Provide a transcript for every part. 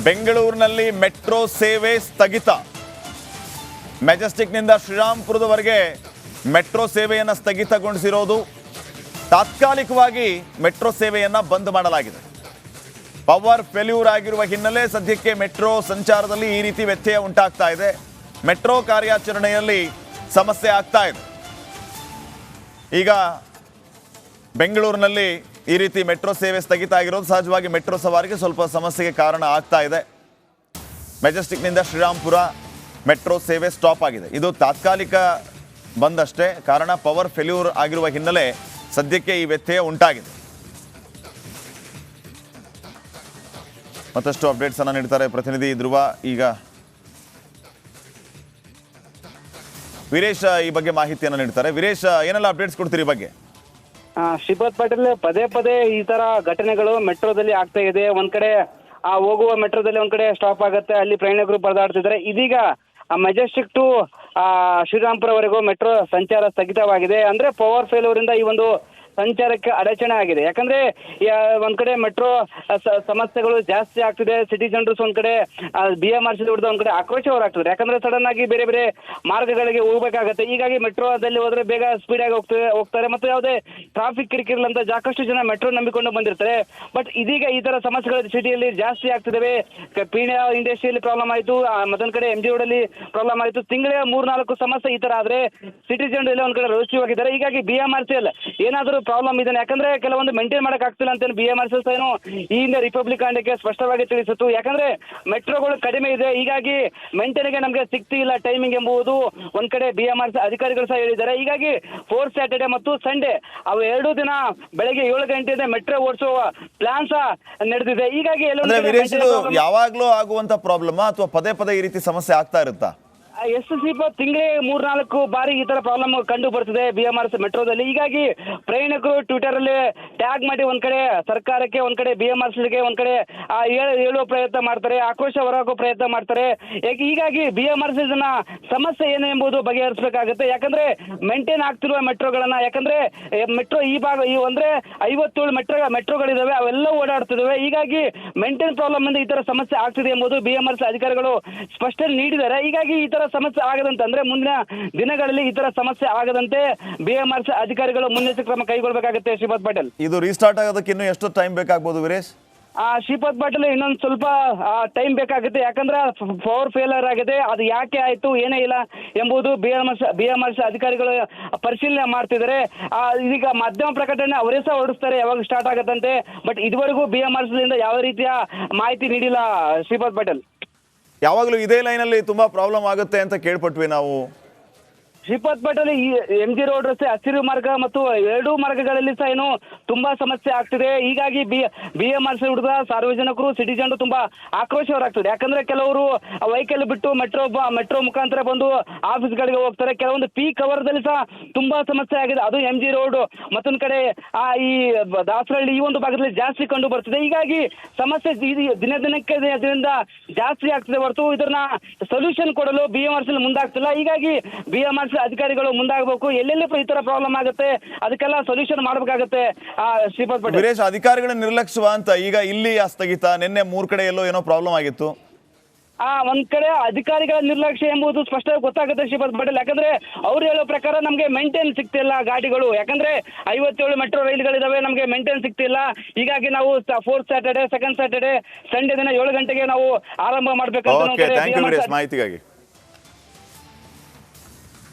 ಬೆಂಗಳೂರಿನಲ್ಲಿ ಮೆಟ್ರೋ ಸೇವೆ ಸ್ಥಗಿತ. ಮೆಜೆಸ್ಟಿಕ್ನಿಂದ ಶ್ರೀರಾಮ್ಪುರದವರೆಗೆ ಮೆಟ್ರೋ ಸೇವೆಯನ್ನು ಸ್ಥಗಿತಗೊಳಿಸಿರೋದು. ತಾತ್ಕಾಲಿಕವಾಗಿ ಮೆಟ್ರೋ ಸೇವೆಯನ್ನು ಬಂದ್ ಮಾಡಲಾಗಿದೆ. ಪವರ್ ಫೇಲ್ಯೂರ್ ಆಗಿರುವ ಹಿನ್ನೆಲೆ ಸದ್ಯಕ್ಕೆ ಮೆಟ್ರೋ ಸಂಚಾರದಲ್ಲಿ ಈ ರೀತಿ ವ್ಯತ್ಯಯ ಉಂಟಾಗ್ತಾ ಇದೆ. ಮೆಟ್ರೋ ಕಾರ್ಯಾಚರಣೆಯಲ್ಲಿ ಸಮಸ್ಯೆ ಆಗ್ತಾ ಇದೆ. ಈಗ ಬೆಂಗಳೂರಿನಲ್ಲಿ ಈ ರೀತಿ ಮೆಟ್ರೋ ಸೇವೆ ಸ್ಥಗಿತ ಆಗಿರೋದು ಸಹಜವಾಗಿ ಮೆಟ್ರೋ ಸವಾರಿಗೆ ಸ್ವಲ್ಪ ಸಮಸ್ಯೆಗೆ ಕಾರಣ ಆಗ್ತಾ ಇದೆ. ಮೆಜೆಸ್ಟಿಕ್ನಿಂದ ಶ್ರೀರಾಮ್ಪುರ ಮೆಟ್ರೋ ಸೇವೆ ಸ್ಟಾಪ್ ಆಗಿದೆ. ಇದು ತಾತ್ಕಾಲಿಕ ಬಂದಷ್ಟೇ. ಕಾರಣ ಪವರ್ ಫೇಲ್ಯೂರ್ ಆಗಿರುವ ಹಿನ್ನೆಲೆ ಸದ್ಯಕ್ಕೆ ಈ ವ್ಯತ್ಯಯ ಉಂಟಾಗಿದೆ. ಮತ್ತಷ್ಟು ಅಪ್ಡೇಟ್ಸ್ ಅನ್ನು ನೀಡ್ತಾರೆ ಪ್ರತಿನಿಧಿ ಧ್ರುವ. ಈಗ ವೀರೇಶ್ ಈ ಬಗ್ಗೆ ಮಾಹಿತಿಯನ್ನು ನೀಡ್ತಾರೆ. ವೀರೇಶ್, ಏನೆಲ್ಲ ಅಪ್ಡೇಟ್ಸ್ ಕೊಡ್ತೀರಿ ಈ ಬಗ್ಗೆ? ಶ್ರೀಪಾದ್ ಪಾಟೀಲ್, ಪದೇ ಪದೇ ಈ ತರ ಘಟನೆಗಳು ಮೆಟ್ರೋದಲ್ಲಿ ಆಗ್ತಾ ಇದೆ. ಒಂದ್ ಕಡೆ ಹೋಗುವ ಮೆಟ್ರೋದಲ್ಲಿ ಒಂದ್ ಕಡೆ ಸ್ಟಾಪ್ ಆಗುತ್ತೆ, ಅಲ್ಲಿ ಪ್ರಯಾಣಿಕರು ಪರದಾಡ್ತಿದ್ದಾರೆ. ಇದೀಗ ಮೆಜೆಸ್ಟಿಕ್ ಟು ಶ್ರೀರಾಮ್ಪುರವರೆಗೂ ಮೆಟ್ರೋ ಸಂಚಾರ ಸ್ಥಗಿತವಾಗಿದೆ. ಅಂದ್ರೆ ಪವರ್ ಫೇಲ್ಯೂರ್ ಇಂದ ಈ ಒಂದು ಸಂಚಾರಕ್ಕೆ ಅಡಚಣೆ ಆಗಿದೆ. ಯಾಕಂದ್ರೆ ಒಂದ್ ಕಡೆ ಮೆಟ್ರೋ ಸಮಸ್ಯೆಗಳು ಜಾಸ್ತಿ ಆಗ್ತಿದೆ. ಸಿಟಿಜನ್ಸ್ ಒಂದ್ ಕಡೆ BMRC ವಿರುದ್ಧ ಒಂದ್ ಕಡೆ ಆಕ್ರೋಶ ಹೊರಾಗ್ತಿದ್ದಾರೆ. ಯಾಕಂದ್ರೆ ಸಡನ್ ಆಗಿ ಬೇರೆ ಬೇರೆ ಮಾರ್ಗಗಳಿಗೆ ಹೋಗ್ಬೇಕಾಗತ್ತೆ. ಹೀಗಾಗಿ ಮೆಟ್ರೋದಲ್ಲಿ ಹೋದ್ರೆ ಬೇಗ ಸ್ಪೀಡ್ ಆಗಿ ಹೋಗ್ತಾರೆ ಮತ್ತು ಯಾವುದೇ ಟ್ರಾಫಿಕ್ ಕಿರಿಕಿರಿಲ್ಲ ಅಂತ ಸಾಕಷ್ಟು ಜನ ಮೆಟ್ರೋ ನಂಬಿಕೊಂಡು ಬಂದಿರ್ತಾರೆ. ಬಟ್ ಇದೀಗ ಈ ತರ ಸಮಸ್ಯೆಗಳು ಸಿಟಿಯಲ್ಲಿ ಜಾಸ್ತಿ ಆಗ್ತಿದ್ದಾವೆ. ಪೀಣ್ಯ ಇಂಡಸ್ಟ್ರಿಯಲ್ಲಿ ಪ್ರಾಬ್ಲಮ್ ಆಯ್ತು, ಮತ್ತೊಂದ್ ಕಡೆ MG ರೋಡ್ ಅಲ್ಲಿ ಪ್ರಾಬ್ಲಮ್ ಆಯ್ತು. ತಿಂಗಳ 3-4 ಸಮಸ್ಯೆ ಈ ತರ ಆದ್ರೆ ಸಿಟಿಜನ್ ಎಲ್ಲ ಒಂದ್ ಕಡೆ ರೋಚಿವಾಗಿದ್ದಾರೆ. ಹೀಗಾಗಿ BMRC ಏನಾದರೂ ಪ್ರಾಬ್ಲಮ್ ಇದೆ. ಯಾಕಂದ್ರೆ ಕೆಲವೊಂದು ಮೇಂಟೈನ್ ಮಾಡಕ್ ಆಗ್ತಿಲ್ಲ ಅಂತ BMRC ಏನು ಈ ಹಿಂದೆ ರಿಪಬ್ಲಿಕ್ ಅಂಡಕ್ಕೆ ಸ್ಪಷ್ಟವಾಗಿ ತಿಳಿಸಿತ್ತು. ಯಾಕಂದ್ರೆ ಮೆಟ್ರೋಗಳು ಕಡಿಮೆ ಇದೆ, ಹೀಗಾಗಿ ಮೇಂಟೈನ್ಗೆ ನಮಗೆ ಸಿಗ್ತಿಲ್ಲ ಟೈಮಿಂಗ್ ಎಂಬುದು ಒಂದ್ ಕಡೆ BMRC ಅಧಿಕಾರಿಗಳು ಸಹ ಹೇಳಿದ್ದಾರೆ. ಹೀಗಾಗಿ 4th ಸ್ಯಾಟರ್ಡೆ ಮತ್ತು ಸಂಡೇ ಅವು 2 ದಿನ ಬೆಳಗ್ಗೆ 7 ಗಂಟೆಯಿಂದ ಮೆಟ್ರೋ ಓಡಿಸುವ ಪ್ಲಾನ್ ಸಹ ನಡೆದಿದೆ. ಹೀಗಾಗಿ ಯಾವಾಗ್ಲೂ ಆಗುವಂತ ಪ್ರಾಬ್ಲಮ್ ಅಥವಾ ಪದೇ ಪದೇ ಈ ರೀತಿ ಸಮಸ್ಯೆ ಆಗ್ತಾ ಇರುತ್ತಾ? ತಿಂಗಳೇ 3-4 ಬಾರಿ ಈ ತರ ಪ್ರಾಬ್ಲಮ್ ಕಂಡು ಬರ್ತಿದೆ BMRC ಮೆಟ್ರೋದಲ್ಲಿ. ಹೀಗಾಗಿ ಪ್ರಯಾಣಿಕರು ಟ್ವಿಟರ್ ಅಲ್ಲಿ ಟ್ಯಾಗ್ ಮಾಡಿ ಒಂದ್ ಕಡೆ ಸರ್ಕಾರಕ್ಕೆ, ಒಂದ್ ಕಡೆ BMRCಗೆ ಒಂದ್ ಕಡೆ ಹೇಳುವ ಪ್ರಯತ್ನ ಮಾಡ್ತಾರೆ, ಆಕ್ರೋಶ ಹೊರಹಾಕೋ ಪ್ರಯತ್ನ ಮಾಡ್ತಾರೆ. ಹೀಗಾಗಿ BMRC ಸಮಸ್ಯೆ ಏನು ಎಂಬುದು ಬಗೆಹರಿಸಬೇಕಾಗುತ್ತೆ. ಯಾಕಂದ್ರೆ ಮೇಂಟೈನ್ ಆಗ್ತಿರುವ ಮೆಟ್ರೋಗಳನ್ನ, ಯಾಕಂದ್ರೆ ಮೆಟ್ರೋ ಈ ಭಾಗ ಅಂದ್ರೆ 57 ಮೆಟ್ರೋಗಳಿದಾವೆ, ಅವೆಲ್ಲ ಓಡಾಡ್ತಿದಾವೆ. ಹೀಗಾಗಿ ಮೇಂಟೈನ್ ಪ್ರಾಬ್ಲಮ್ ಇಂದ ಈ ತರ ಸಮಸ್ಯೆ ಆಗ್ತಿದೆ ಎಂಬುದು BMRC ಅಧಿಕಾರಿಗಳು ಸ್ಪಷ್ಟನೆ ನೀಡಿದ್ದಾರೆ. ಹೀಗಾಗಿ ಈ ತರ ಸಮಸ್ಯೆ ಆಗದಂತೆ, ಅಂದ್ರೆ ಮುಂದಿನ ದಿನಗಳಲ್ಲಿ ಈ ತರ ಸಮಸ್ಯೆ ಆಗದಂತೆ BMRC ಅಧಿಕಾರಿಗಳು ಮುನ್ನೆಚ್ಚರಿಕೆ ಕ್ರಮ ಕೈಗೊಳ್ಳಬೇಕಾಗುತ್ತೆ. ಶ್ರೀಪಾದ್ ಪಾಟೀಲ್, ಇದು ರೀಸ್ಟಾರ್ಟ್ ಆಗೋದಕ್ಕೆ ಇನ್ನೂ ಎಷ್ಟು ಟೈಮ್ ಬೇಕಾಗಬಹುದು ವೀರೇಶ್? ಶ್ರೀಪಾದ್ ಪಾಟೀಲ್, ಇನ್ನೊಂದು ಸ್ವಲ್ಪ ಟೈಮ್ ಬೇಕಾಗುತ್ತೆ. ಯಾಕಂದ್ರೆ ಪವರ್ ಫೇಲರ್ ಆಗಿದೆ. ಅದು ಯಾಕೆ ಆಯ್ತು, ಏನೇ ಇಲ್ಲ ಎಂಬುದು BMRC ಅಧಿಕಾರಿಗಳು ಪರಿಶೀಲನೆ ಮಾಡ್ತಿದ್ದಾರೆ. ಇದೀಗ ಮಾಧ್ಯಮ ಪ್ರಕಟಣೆ ಅವರೇ ಸಹ ಹೊರಡಿಸ್ತಾರೆ ಯಾವಾಗ ಸ್ಟಾರ್ಟ್ ಆಗತ್ತಂತೆ. ಬಟ್ ಇದುವರೆಗೂ BMRC ಯಾವ ರೀತಿಯ ಮಾಹಿತಿ ನೀಡಿಲ್ಲ. ಶ್ರೀಪಾದ್ ಪಾಟೀಲ್, ಯಾವಾಗಲೂ ಇದೇ ಲೈನಲ್ಲಿ ತುಂಬಾ ಪ್ರಾಬ್ಲಮ್ ಆಗುತ್ತೆ ಅಂತ ಕೇಳ್ಪಟ್ವಿ ನಾವು. ಶ್ರೀಪಾದ್ ಪಾಟೀಲ್, ಈ MG ರೋಡ್ ರಸ್ತೆ, ಹಸಿರು ಮಾರ್ಗ ಮತ್ತು 2 ಮಾರ್ಗಗಳಲ್ಲಿ ಸಹ ಏನು ತುಂಬಾ ಸಮಸ್ಯೆ ಆಗ್ತಿದೆ. ಹೀಗಾಗಿ BMRC ವಿರುದ್ಧ ಸಾರ್ವಜನಿಕರು, ಸಿಟಿಜನ್ ತುಂಬಾ ಆಕ್ರೋಶ ಹೊರಾಗ್ತದೆ. ಯಾಕಂದ್ರೆ ಕೆಲವರು ವೆಹಿಕಲ್ ಬಿಟ್ಟು ಮೆಟ್ರೋ ಮುಖಾಂತರ ಬಂದು ಆಫೀಸ್ಗಳಿಗೆ ಹೋಗ್ತಾರೆ. ಕೆಲವೊಂದು ಪೀಕ್ ಅವರ್ದಲ್ಲಿ ಸಹ ತುಂಬಾ ಸಮಸ್ಯೆ ಆಗಿದೆ. ಅದು MG ರೋಡ್ ಮತ್ತೊಂದು ಕಡೆ ಈ ದಾಸರಹಳ್ಳಿ ಈ ಒಂದು ಭಾಗದಲ್ಲಿ ಜಾಸ್ತಿ ಕಂಡು ಬರ್ತಿದೆ. ಹೀಗಾಗಿ ಸಮಸ್ಯೆ ದಿನದಿಂದ ಜಾಸ್ತಿ ಆಗ್ತಿದೆ ಹೊರತು ಇದನ್ನ ಸೊಲ್ಯೂಷನ್ ಕೊಡಲು BMRC ಮುಂದಾಗ್ತಿಲ್ಲ. ಹೀಗಾಗಿ BMRC ಅಧಿಕಾರಿಗಳು ಮುಂದಾಗಬೇಕು. ಎಲ್ಲೆಲ್ಲಿ ಈ ತರ ಪ್ರಾಬ್ಲಮ್ ಆಗುತ್ತೆ ಅದಕ್ಕೆಲ್ಲ ಸೊಲ್ಯೂಷನ್ ಮಾಡಬೇಕಾಗುತ್ತೆ. ಶ್ರೀಪಾದ್ ಪಾಟೀಲ್, ವೀರೇಶ್, ಅಧಿಕಾರಿಗಳ ನಿರ್ಲಕ್ಷ್ಯ ಅಂತ ಈಗ ಇಲ್ಲಿ ಸ್ಥಗಿತ, ನಿನ್ನೆ 3 ಕಡೆ ಎಲ್ಲೋ ಏನೋ ಪ್ರಾಬ್ಲಮ್ ಆಗಿತ್ತು. ಒಂದ್ ಕಡೆ ಅಧಿಕಾರಿಗಳ ನಿರ್ಲಕ್ಷ್ಯ ಎಂಬುದು ಸ್ಪಷ್ಟವಾಗಿ ಗೊತ್ತಾಗುತ್ತೆ ಶ್ರೀಪಾದ್ ಪಾಟೀಲ್. ಯಾಕಂದ್ರೆ ಅವ್ರು ಹೇಳೋ ಪ್ರಕಾರ ನಮ್ಗೆ ಮೇಂಟೈನ್ ಸಿಗ್ತಿಲ್ಲ ಗಾಡಿಗಳು. ಯಾಕಂದ್ರೆ 57 ಮೆಟ್ರೋ ರೈಲ್ಗಳಿದಾವೆ, ನಮ್ಗೆ ಮೇಂಟೈನ್ ಸಿಗ್ತಿಲ್ಲ. ಹೀಗಾಗಿ ನಾವು 4th Saturday, 2nd Saturday, Sunday ದಿನ 7 ಗಂಟೆಗೆ ನಾವು ಆರಂಭ ಮಾಡ್ಬೇಕಂತ ಮಾಹಿತಿಗಾಗಿ.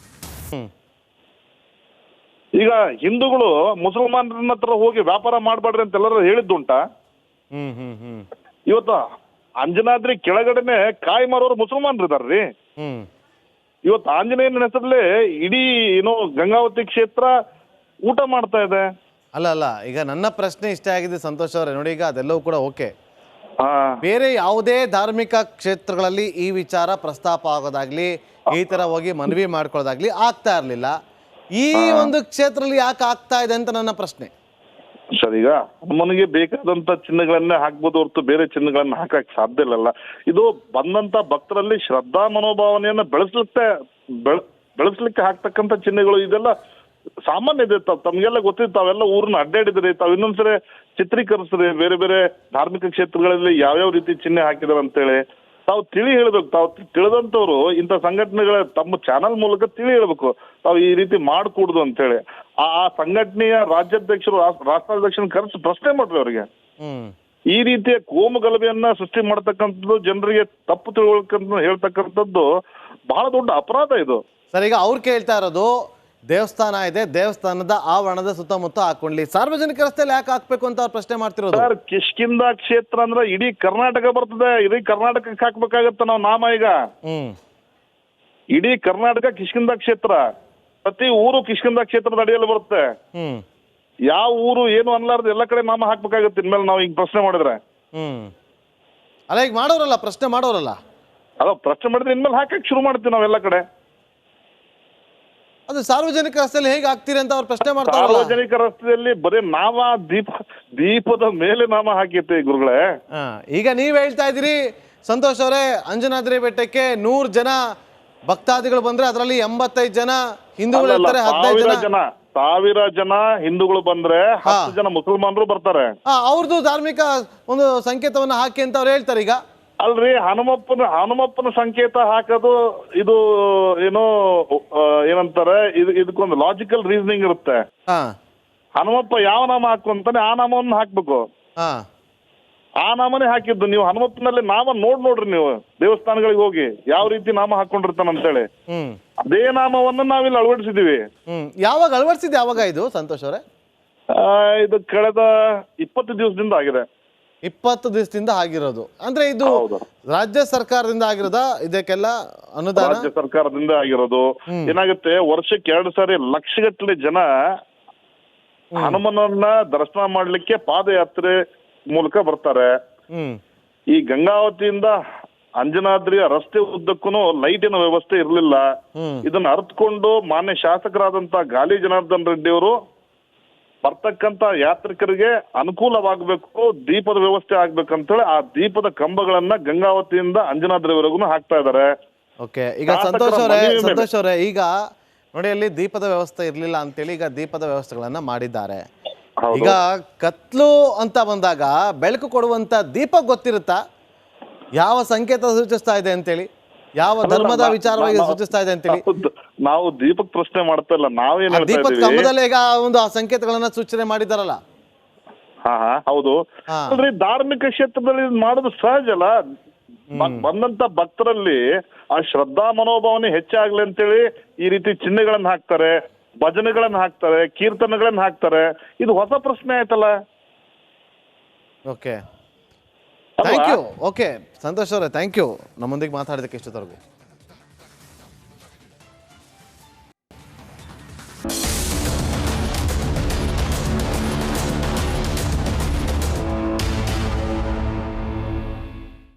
ಈಗ ಹಿಂದೂಗಳು ಮುಸಲ್ಮಾನರ ಹತ್ರ ಹೋಗಿ ವ್ಯಾಪಾರ ಮಾಡಬೇಡ್ರಿ ಅಂತ ಎಲ್ಲರೂ ಹೇಳಿದ್ದುಂಟ. ಇವತ್ತು ಅಂಜನಾದ್ರಿ ಕೆಳಗಡೆನೆ ಕಾಯಿ ಮಾರೋರು ಮುಸಲ್ಮಾನರು ಇದಾರ್ರಿ. ಇವತ್ತು ಆಂಜನೇಯನ ಹೆಸರಲ್ಲಿ ಇಡೀ ಗಂಗಾವತಿ ಕ್ಷೇತ್ರ ಊಟ ಮಾಡ್ತಾ ಇದೆ. ಅಲ್ಲ, ಈಗ ನನ್ನ ಪ್ರಶ್ನೆ ಇಷ್ಟ ಆಗಿದೆ ಸಂತೋಷ್ ಅವರೇ. ನೋಡಿ, ಈಗ ಅದೆಲ್ಲವೂ ಕೂಡ ಓಕೆ. ಬೇರೆ ಯಾವುದೇ ಧಾರ್ಮಿಕ ಕ್ಷೇತ್ರಗಳಲ್ಲಿ ಈ ವಿಚಾರ ಪ್ರಸ್ತಾಪ ಆಗೋದಾಗ್ಲಿ, ಈ ತರ ಹೋಗಿ ಮನವಿ ಮಾಡ್ಕೊಳ್ಳೋದಾಗ್ಲಿ ಆಗ್ತಾ ಇರ್ಲಿಲ್ಲ. ಈ ಒಂದು ಕ್ಷೇತ್ರದಲ್ಲಿ ಯಾಕೆ ಆಗ್ತಾ ಇದೆ ಅಂತ ನನ್ನ ಪ್ರಶ್ನೆ. ಸರ್, ಈಗ ಹನುಮನಿಗೆ ಬೇಕಾದಂತ ಚಿನ್ನಗಳನ್ನೇ ಹಾಕ್ಬೋದು ಹೊರತು ಬೇರೆ ಚಿನ್ನಗಳನ್ನ ಹಾಕಕ್ ಸಾಧ್ಯ ಇಲ್ಲ. ಇದು ಬಂದಂತ ಭಕ್ತರಲ್ಲಿ ಶ್ರದ್ಧಾ ಮನೋಭಾವನೆಯನ್ನ ಬೆಳೆಸ್ಲಿಕ್ಕೆ ಹಾಕ್ತಕ್ಕಂಥ ಚಿನ್ನಗಳು ಇದೆಲ್ಲ ಸಾಮಾನ್ಯ ಇದೆ. ತಮ್ಗೆಲ್ಲ ಗೊತ್ತಿತ್ತು, ತಾವೆಲ್ಲ ಊರನ್ನ ಅಡ್ಡಾಡಿದ್ರಿ. ತಾವ್ ಇನ್ನೊಂದ್ಸರಿ ಚಿತ್ರೀಕರಿಸ್ರಿ, ಬೇರೆ ಬೇರೆ ಧಾರ್ಮಿಕ ಕ್ಷೇತ್ರಗಳಲ್ಲಿ ಯಾವ್ಯಾವ ರೀತಿ ಚಿಹ್ನೆ ಹಾಕಿದಾರೆ ಅಂತೇಳಿ ತಾವು ತಿಳಿ ಹೇಳ್ಬೇಕು. ತಾವು ತಿಳಿದಂತವ್ರು ಇಂಥ ಸಂಘಟನೆಗಳ ತಮ್ಮ ಚಾನಲ್ ಮೂಲಕ ತಿಳಿ ಹೇಳ್ಬೇಕು, ತಾವು ಈ ರೀತಿ ಮಾಡ್ಕೂಡುದು ಅಂತೇಳಿ. ಆ ಸಂಘಟನೆಯ ರಾಜ್ಯಾಧ್ಯಕ್ಷರು ರಾಷ್ಟ್ರಾಧ್ಯಕ್ಷನ ಕರೆಸಿ ಪ್ರಶ್ನೆ ಮಾಡ್ರಿ ಅವ್ರಿಗೆ. ಈ ರೀತಿಯ ಕೋಮು ಗಲಭೆಯನ್ನ ಸೃಷ್ಟಿ ಮಾಡ್ತಕ್ಕಂಥದ್ದು, ಜನರಿಗೆ ತಪ್ಪು ತಿಳುವಳಿಕೆ ಹೇಳ್ತಕ್ಕಂಥದ್ದು ಬಹಳ ದೊಡ್ಡ ಅಪರಾಧ ಇದು. ಸರ್, ಈಗ ಅವ್ರು ಕೇಳ್ತಾ ಇರೋದು ದೇವಸ್ಥಾನ ಇದೆ, ದೇವಸ್ಥಾನದ ಆವರಣದ ಸುತ್ತಮುತ್ತ ಹಾಕೊಂಡ್ಲಿ, ಸಾರ್ವಜನಿಕ ರಸ್ತೆಯಲ್ಲಿ ಯಾಕೆ ಹಾಕ್ಬೇಕು ಅಂತ ಅವ್ರು ಪ್ರಶ್ನೆ ಮಾಡ್ತಿರೋದು. ಸರ್, ಕಿಷ್ಕಿಂಧ ಕ್ಷೇತ್ರ ಅಂದ್ರೆ ಇಡೀ ಕರ್ನಾಟಕ ಬರ್ತದೆ, ಇಡೀ ಕರ್ನಾಟಕಕ್ಕೆ ಹಾಕ್ಬೇಕಾಗತ್ತ ನಾವು ನಾಮ. ಈಗ ಇಡೀ ಕರ್ನಾಟಕ ಕಿಷ್ಕಿಂಧ ಕ್ಷೇತ್ರ, ಪ್ರತಿ ಊರು ಕಿಷ್ಕಿಂಧ ಕ್ಷೇತ್ರದ ಅಡಿಯಲ್ಲಿ ಬರುತ್ತೆ. ಯಾವ ಊರು ಏನು ಅನ್ಲಾರ್ದು ಎಲ್ಲ ಕಡೆ ನಾಮ ಹಾಕ್ಬೇಕಾಗತ್ತೆ ಇನ್ಮೇಲೆ ನಾವು ಈಗ ಪ್ರಶ್ನೆ ಮಾಡಿದ್ರೆ. ಅಲ್ಲ, ಈಗ ಮಾಡೋರಲ್ಲ, ಪ್ರಶ್ನೆ ಮಾಡೋರಲ್ಲ. ಅದ ಪ್ರಶ್ನೆ ಮಾಡಿದ್ರೆ ಇನ್ಮೇಲೆ ಹಾಕಕ್ ಶುರು ಮಾಡ್ತೀವಿ ನಾವೆಲ್ಲ ಕಡೆ. ಅದು ಸಾರ್ವಜನಿಕ ರಸ್ತೆಯಲ್ಲಿ ಹೇಗೆ ಆಗ್ತೀರಿ ಅಂತ ಅವ್ರು ಪ್ರಶ್ನೆ ಮಾಡ್ತಾರೆ. ಸಾರ್ವಜನಿಕ ರಸ್ತೆಯಲ್ಲಿ ಬರೀ ನಾಮ ದೀಪದ ಮೇಲೆ ನಾಮ ಹಾಕೈತೆ ಗುರುಗಳೇ. ಈಗ ನೀವ್ ಹೇಳ್ತಾ ಇದ್ದೀರಿ ಸಂತೋಷ್ ಅವರೇ, ಅಂಜನಾದ್ರಿ ಬೆಟ್ಟಕ್ಕೆ 100 ಜನ ಭಕ್ತಾದಿಗಳು ಬಂದ್ರೆ ಅದರಲ್ಲಿ 85 ಜನ ಹಿಂದೂಗಳು ಇರ್ತಾರೆ, 15 ಜನ 1000 ಜನ ಹಿಂದೂಗಳು ಬಂದ್ರೆ 10 ಜನ ಮುಸಲ್ಮಾನರು ಬರ್ತಾರೆ. ಅವ್ರದ್ದು ಧಾರ್ಮಿಕ ಒಂದು ಸಂಕೇತವನ್ನ ಹಾಕಿ ಅಂತ ಅವ್ರು ಹೇಳ್ತಾರೆ. ಈಗ ಅಲ್ರಿ, ಹನುಮಪ್ಪನ ಸಂಕೇತ ಹಾಕೋದು ಇದು ಏನೋ ಏನಂತಾರೆ, ಇದಕ್ಕೊಂದು ಲಾಜಿಕಲ್ ರೀಸನಿಂಗ್ ಇರುತ್ತೆ. ಹನುಮಪ್ಪ ಯಾವ ನಾಮ ಹಾಕುವಂತಾನೆ ಆ ನಾಮವನ್ನು ಹಾಕ್ಬೇಕು. ಆ ನಾಮನೇ ಹಾಕಿದ್ದು. ನೀವು ಹನುಮಪ್ಪನಲ್ಲಿ ನಾಮ ನೋಡ್ರಿ, ನೀವು ದೇವಸ್ಥಾನಗಳಿಗೆ ಹೋಗಿ ಯಾವ ರೀತಿ ನಾಮ ಹಾಕೊಂಡಿರ್ತಾನ ಅಂತೇಳಿ ಅದೇ ನಾಮವನ್ನು ನಾವಿಲ್ಲಿ ಅಳವಡಿಸಿದೀವಿ. ಯಾವಾಗ ಅಳವಡಿಸಿದ್ದೆ? ಯಾವಾಗ ಇದು ಸಂತೋಷ್ ಅವರೇ? ಇದು ಕಳೆದ 20 ದಿವಸದಿಂದ ಆಗಿದೆ. 20 ದಿವಸದಿಂದ ಆಗಿರೋದು ಅಂದ್ರೆ ಇದು ರಾಜ್ಯ ಸರ್ಕಾರದಿಂದ ಆಗಿರೋದಾ? ಇದಕ್ಕೆಲ್ಲ ಅನುದಾನ ರಾಜ್ಯ ಸರ್ಕಾರದಿಂದ ಆಗಿರೋದು. ಏನಾಗುತ್ತೆ, ವರ್ಷಕ್ಕೆ 2 ಸಾರಿ ಲಕ್ಷಗಟ್ಟಲೆ ಜನ ಹನುಮನನ್ನ ದರ್ಶನ ಮಾಡ್ಲಿಕ್ಕೆ ಪಾದಯಾತ್ರೆ ಮೂಲಕ ಬರ್ತಾರೆ. ಈ ಗಂಗಾವತಿಯಿಂದ ಅಂಜನಾದ್ರಿಯ ರಸ್ತೆ ಉದ್ದಕ್ಕೂ ಲೈಟಿನ ವ್ಯವಸ್ಥೆ ಇರಲಿಲ್ಲ. ಇದನ್ನ ಅರ್ಥಕೊಂಡು ಮಾನ್ಯ ಶಾಸಕರಾದಂತ ಗಾಲಿ ಜನಾರ್ದನ್ ರೆಡ್ಡಿ ಅವರು ಬರ್ತಕ್ಕಂತ ಯಾತ್ರಿಕರಿಗೆ ಅನುಕೂಲವಾಗಬೇಕು, ದೀಪದ ವ್ಯವಸ್ಥೆ ಆಗ್ಬೇಕಂತೇಳಿ ಆ ದೀಪದ ಕಂಬಗಳನ್ನ ಗಂಗಾವತಿಯಿಂದ ಅಂಜನಾದ್ರಿವರೆಗೂ ಹಾಕ್ತಾ ಇದ್ದಾರೆ. ಓಕೆ, ಈಗ ಸಂತೋಷ್ ಅವರೇ ಈಗ ನೋಡಿ, ಅಲ್ಲಿ ದೀಪದ ವ್ಯವಸ್ಥೆ ಇರ್ಲಿಲ್ಲ ಅಂತೇಳಿ ಈಗ ದೀಪದ ವ್ಯವಸ್ಥೆಗಳನ್ನ ಮಾಡಿದ್ದಾರೆ. ಈಗ ಕತ್ಲು ಅಂತ ಬಂದಾಗ ಬೆಳಕು ಕೊಡುವಂತ ದೀಪ ಗೊತ್ತಿರುತ್ತಾ ಯಾವ ಸಂಕೇತ ಸೂಚಿಸ್ತಾ ಇದೆ ಅಂತೇಳಿ, ಯಾವ ಧರ್ಮದ ವಿಚಾರವಾಗಿ ಸೂಚಿಸ್ತಾ ಇದೆ ಅಂತೇಳಿ? ನಾವು ದೀಪಕ್ ಪ್ರಶ್ನೆ ಮಾಡ್ತಾ ಇಲ್ಲ, ನಾವೇನ್ ದೀಪದ ಕಂಬದಲ್ಲೇ ಈಗ ಒಂದು ಆ ಸಂಕೇತಗಳನ್ನ ಸೂಚನೆ ಮಾಡಿದಾರಲ್ಲ. ಹೌದು. ಅಂದ್ರೆ ಧಾರ್ಮಿಕ ಕ್ಷೇತ್ರದಲ್ಲಿ ಮಾಡೋದು ಸಹಜ ಅಲ್ಲ. ಬಂದಂತ ಭಕ್ತರಲ್ಲಿ ಆ ಶ್ರದ್ಧಾ ಮನೋಭಾವನೆ ಹೆಚ್ಚಾಗ್ಲಿ ಅಂತೇಳಿ ಈ ರೀತಿ ಚಿಹ್ನೆಗಳನ್ನ ಹಾಕ್ತಾರೆ, ಭಜನೆಗಳನ್ನ ಹಾಕ್ತಾರೆ, ಕೀರ್ತನೆಗಳನ್ನ ಹಾಕ್ತಾರೆ. ಇದು ಹೊಸ ಪ್ರಶ್ನೆ ಆಯ್ತಲ್ಲ. Okay, thank you. Okay Santosh ಅವರೇ, ಥ್ಯಾಂಕ್ ಯು ನಮ್ಮೊಂದಿಗೆ ಮಾತಾಡಿದಕ್ಕೆ ಇಷ್ಟೊತ್ತವರೆಗೂ.